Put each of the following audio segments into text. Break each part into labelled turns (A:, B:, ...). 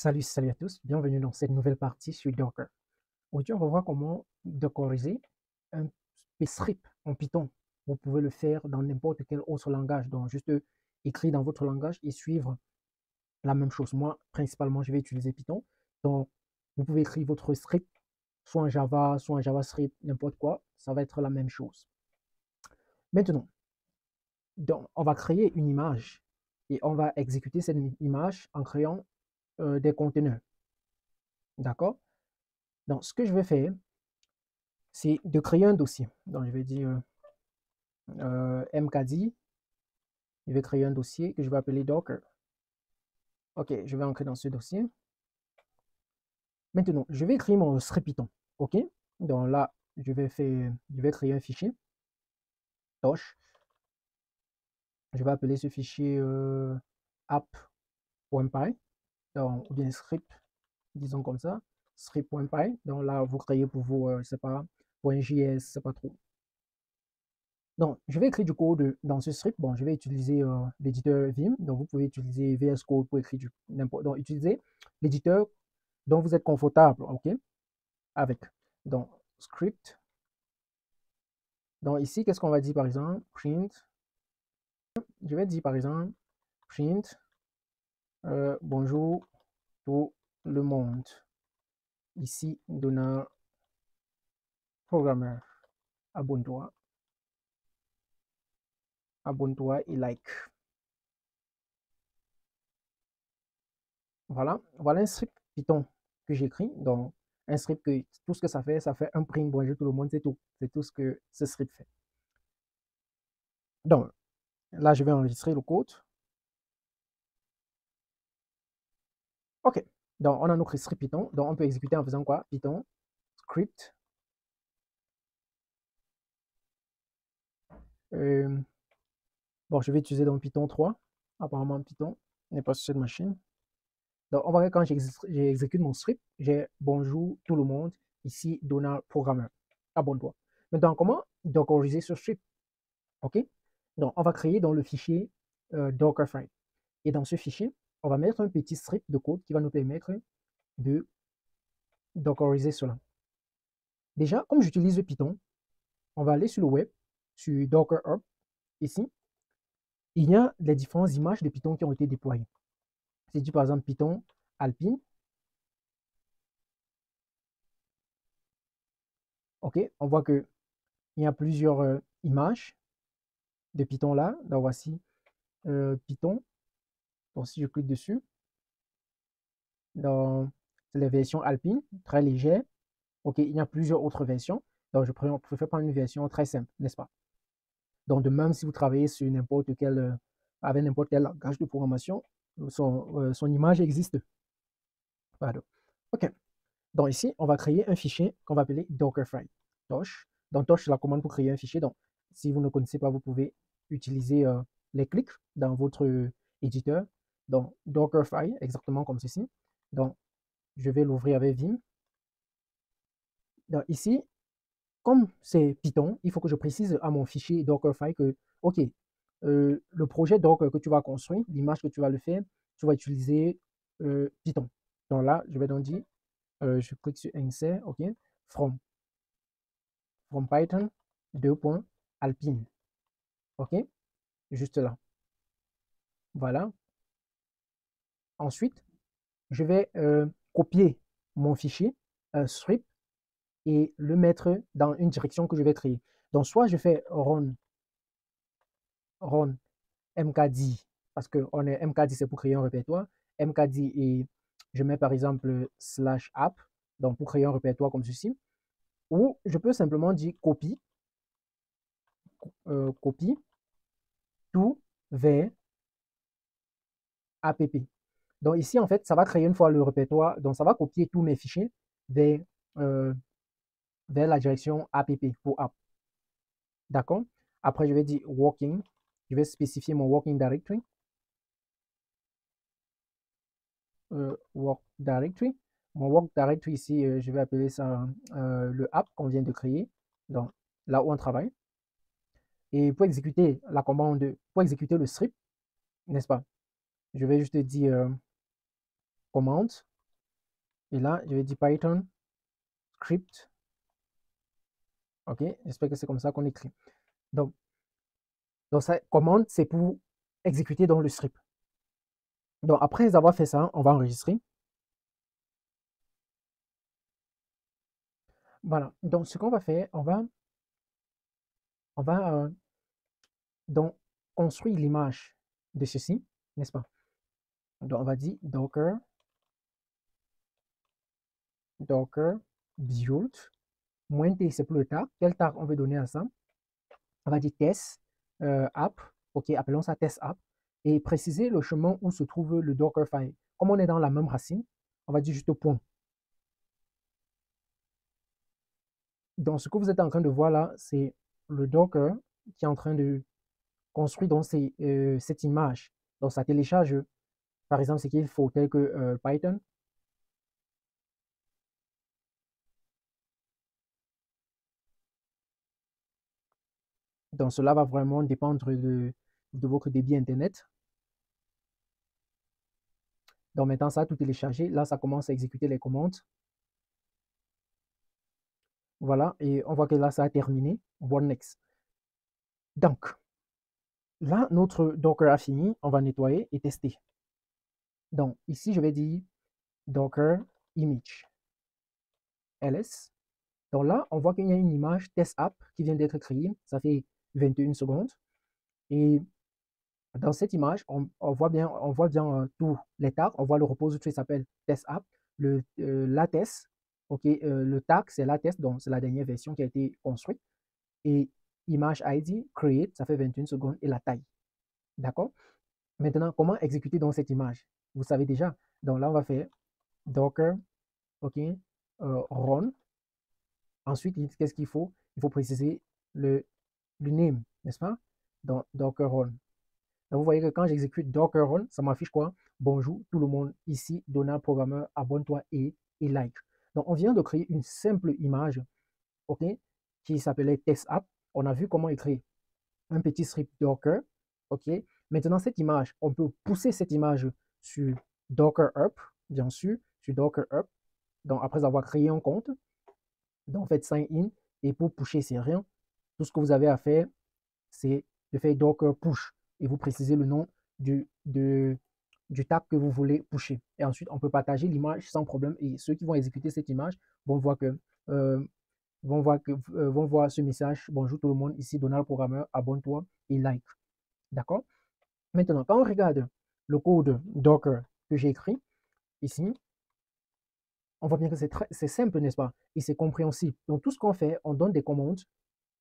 A: Salut à tous, bienvenue dans cette nouvelle partie sur Docker. Aujourd'hui, on va voir comment dockeriser un script en Python. Vous pouvez le faire dans n'importe quel autre langage, donc juste écrire dans votre langage et suivre la même chose. Moi, principalement, je vais utiliser Python. Donc, vous pouvez écrire votre script, soit en Java, soit en JavaScript, n'importe quoi, ça va être la même chose. Maintenant, donc, on va créer une image et on va exécuter cette image en créant des conteneurs. D'accord? Donc, ce que je vais faire, c'est de créer un dossier. Donc, je vais dire mkd, je vais créer un dossier que je vais appeler Docker. Ok, je vais entrer dans ce dossier. Maintenant, je vais créer mon script Python. Ok, donc là, je vais créer un fichier, Tosh. Je vais appeler ce fichier app.py, ou bien script, disons comme ça, script.py. Donc là, vous créez pour vous, je sais pas, .js, c'est pas trop. Donc, je vais écrire du code dans ce script. Bon, je vais utiliser l'éditeur Vim. Donc, vous pouvez utiliser VS Code pour écrire n'importe. Donc, utilisez l'éditeur dont vous êtes confortable, ok, avec. Donc, script. Donc, ici, qu'est-ce qu'on va dire par exemple? Print. Je vais dire par exemple, print. Bonjour tout le monde. Ici, Donald, programmeur. Abonne-toi. Abonne-toi et like. Voilà, voilà un script Python que j'écris. Donc, un script que tout ce que ça fait un print bonjour tout le monde, c'est tout. C'est tout ce que ce script fait. Donc, là, je vais enregistrer le code. OK. Donc, on a notre script Python. Donc, on peut exécuter en faisant quoi? Python script. Bon, je vais utiliser donc Python 3. Apparemment, Python n'est pas sur cette machine. Donc, on va voir quand j'exécute mon script, j'ai bonjour tout le monde, ici Donald programmeur. Abonne-toi. Maintenant, comment dockeriser ce script? OK? Donc, on va créer dans le fichier Dockerfile. Et dans ce fichier, on va mettre un petit script de code qui va nous permettre de dockeriser cela. Déjà, comme j'utilise Python, on va aller sur le web, sur Docker Hub, ici. Il y a les différentes images de Python qui ont été déployées. C'est dit par exemple Python Alpine. OK, on voit qu'il y a plusieurs images de Python là. Donc voici Python. Donc si je clique dessus, c'est la version Alpine, très légère. OK, il y a plusieurs autres versions. Donc je préfère prendre une version très simple, n'est-ce pas? Donc de même, si vous travaillez sur n'importe quel, avec n'importe quel langage de programmation, son image existe. Pardon. OK. Donc ici, on va créer un fichier qu'on va appeler Dockerfile. Tosh. Donc Tosh, c'est la commande pour créer un fichier. Donc si vous ne connaissez pas, vous pouvez utiliser les clics dans votre éditeur. Donc Dockerfile, exactement comme ceci. Donc je vais l'ouvrir avec Vim. Donc ici, comme c'est Python, il faut que je précise à mon fichier Dockerfile que, OK, le projet Docker que tu vas construire, l'image que tu vas le faire, tu vas utiliser Python. Donc là, je vais donc dire, je clique sur Insert, OK, from Python, Alpine. OK, juste là. Voilà. Ensuite, je vais copier mon fichier script et le mettre dans une direction que je vais créer. Donc, soit je fais run mkd, parce que mkd c'est pour créer un répertoire, mkd et je mets par exemple /app, donc pour créer un répertoire comme ceci, ou je peux simplement dire copie, copie tout vers app. Donc ici, en fait, ça va créer une fois le répertoire, donc ça va copier tous mes fichiers vers, euh, vers la direction app pour app. D'accord? Après, je vais dire working, je vais spécifier mon working directory. Work directory. Mon work directory ici, je vais appeler ça le app qu'on vient de créer, donc là où on travaille. Et pour exécuter la commande, pour exécuter le script, n'est-ce pas? Je vais juste dire commande Et là, je vais dire Python script. OK, j'espère que c'est comme ça qu'on écrit. Donc, ça, commande, c'est pour exécuter dans le script. Donc, après avoir fait ça, on va enregistrer. Voilà. Donc, ce qu'on va faire, on va donc construire l'image de ceci, n'est-ce pas? Donc, on va dire docker build, moins t, c'est pour le tag. Quel tag on veut donner à ça? On va dire test app. OK, appelons ça test app. Et préciser le chemin où se trouve le Dockerfile. Comme on est dans la même racine, on va dire juste point. Donc, ce que vous êtes en train de voir là, c'est le Docker qui est en train de construire donc cette image. Donc, ça télécharge, par exemple, ce qu'il faut, tel que Python. Donc, cela va vraiment dépendre de votre débit Internet. Donc, maintenant, ça a tout téléchargé. Là, ça commence à exécuter les commandes. Voilà, et on voit que là, ça a terminé. One next. Donc, là, notre Docker a fini. On va nettoyer et tester. Donc, ici, je vais dire Docker image ls. Donc là, on voit qu'il y a une image test app qui vient d'être créée. Ça fait 21 secondes. Et dans cette image, on voit bien tous les tags. On voit le repository qui s'appelle test app. La test, OK, le tag, c'est la test, donc c'est la dernière version qui a été construite. Et image ID, create, ça fait 21 secondes, et la taille. D'accord? Maintenant, comment exécuter dans cette image? Vous savez déjà. Donc là, on va faire docker, OK, run. Ensuite, qu'est-ce qu'il faut? Il faut préciser le name, n'est-ce pas? Dans docker run. Donc, vous voyez que quand j'exécute docker run, ça m'affiche quoi? Bonjour tout le monde, ici Donald Programmeur, abonne-toi et like. Donc, on vient de créer une simple image, OK, qui s'appelait test app. On a vu comment écrire un petit script Docker, OK. Maintenant, cette image, on peut pousser cette image sur Docker Up, bien sûr, sur Docker Up. Donc, après avoir créé un compte, donc faites sign in, et pour pusher, c'est rien. Tout ce que vous avez à faire, c'est de faire Docker push et vous précisez le nom du tag que vous voulez pusher. Et ensuite, on peut partager l'image sans problème. Et ceux qui vont exécuter cette image vont voir que euh, vont voir ce message. Bonjour tout le monde, ici Donald Programmeur, abonne-toi et like. D'accord? Maintenant, quand on regarde le code Docker que j'ai écrit ici, on voit bien que c'est simple, n'est-ce pas? Et c'est compréhensible. Donc, tout ce qu'on fait, on donne des commandes.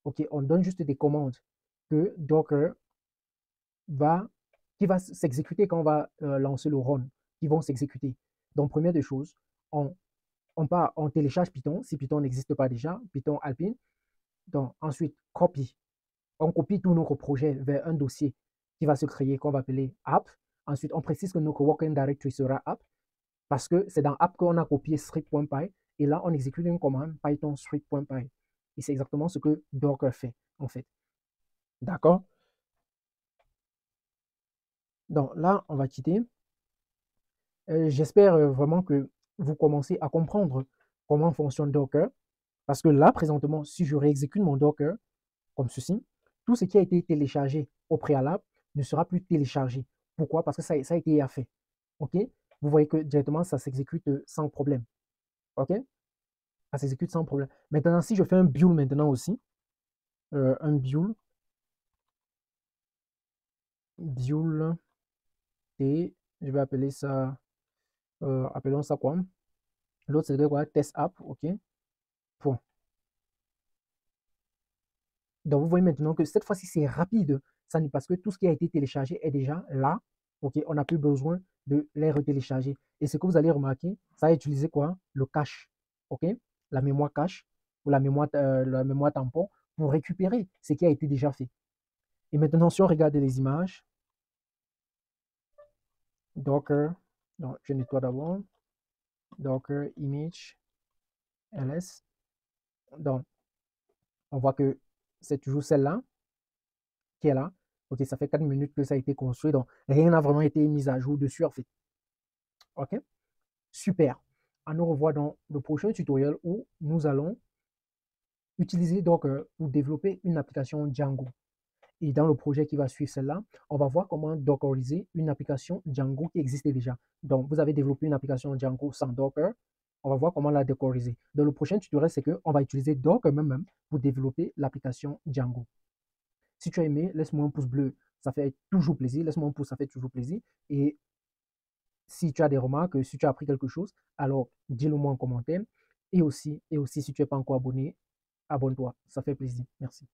A: OK, on donne juste des commandes que Docker qui va s'exécuter quand on va lancer le run, qui vont s'exécuter. Donc, première des choses, on télécharge Python, si Python n'existe pas déjà, Python Alpine. Donc, ensuite, copy. On copie tous nos projets vers un dossier qui va se créer, qu'on va appeler app. Ensuite, on précise que notre working directory sera app, parce que c'est dans app qu'on a copié script.py, et là, on exécute une commande python script.py. Et c'est exactement ce que Docker fait, en fait. D'accord? Donc là, on va quitter. J'espère vraiment que vous commencez à comprendre comment fonctionne Docker. Parce que là, présentement, si je réexécute mon Docker comme ceci, tout ce qui a été téléchargé au préalable ne sera plus téléchargé. Pourquoi? Parce que ça a été fait. OK? Vous voyez que directement, ça s'exécute sans problème. OK? Ça s'exécute sans problème. Maintenant, si je fais un build maintenant aussi, un build T, je vais appeler ça, appelons ça quoi? L'autre, c'est quoi? Test app, OK? Point. Donc, vous voyez maintenant que cette fois-ci, c'est rapide. Ça n'est parce que tout ce qui a été téléchargé est déjà là. OK, on n'a plus besoin de les retélécharger. Et ce que vous allez remarquer, ça a utilisé quoi? Le cache. OK? La mémoire cache ou la mémoire tampon pour récupérer ce qui a été déjà fait. Et maintenant, si on regarde les images, Docker, donc je nettoie d'abord, Docker image ls. Donc, on voit que c'est toujours celle-là qui est là. OK, ça fait 4 minutes que ça a été construit, donc rien n'a vraiment été mis à jour dessus en fait. OK? Super. à nous revoir dans le prochain tutoriel où nous allons utiliser Docker pour développer une application Django. Et dans le projet qui va suivre celle-là, on va voir comment dockeriser une application Django qui existait déjà. Donc, vous avez développé une application Django sans Docker. On va voir comment la dockeriser. Dans le prochain tutoriel, c'est qu'on va utiliser Docker même pour développer l'application Django. Si tu as aimé, laisse-moi un pouce bleu. Ça fait toujours plaisir. Laisse-moi un pouce, ça fait toujours plaisir. Et si tu as des remarques, si tu as appris quelque chose, alors dis-le moi en commentaire. Et aussi, si tu n'es pas encore abonné, abonne-toi. Ça fait plaisir. Merci.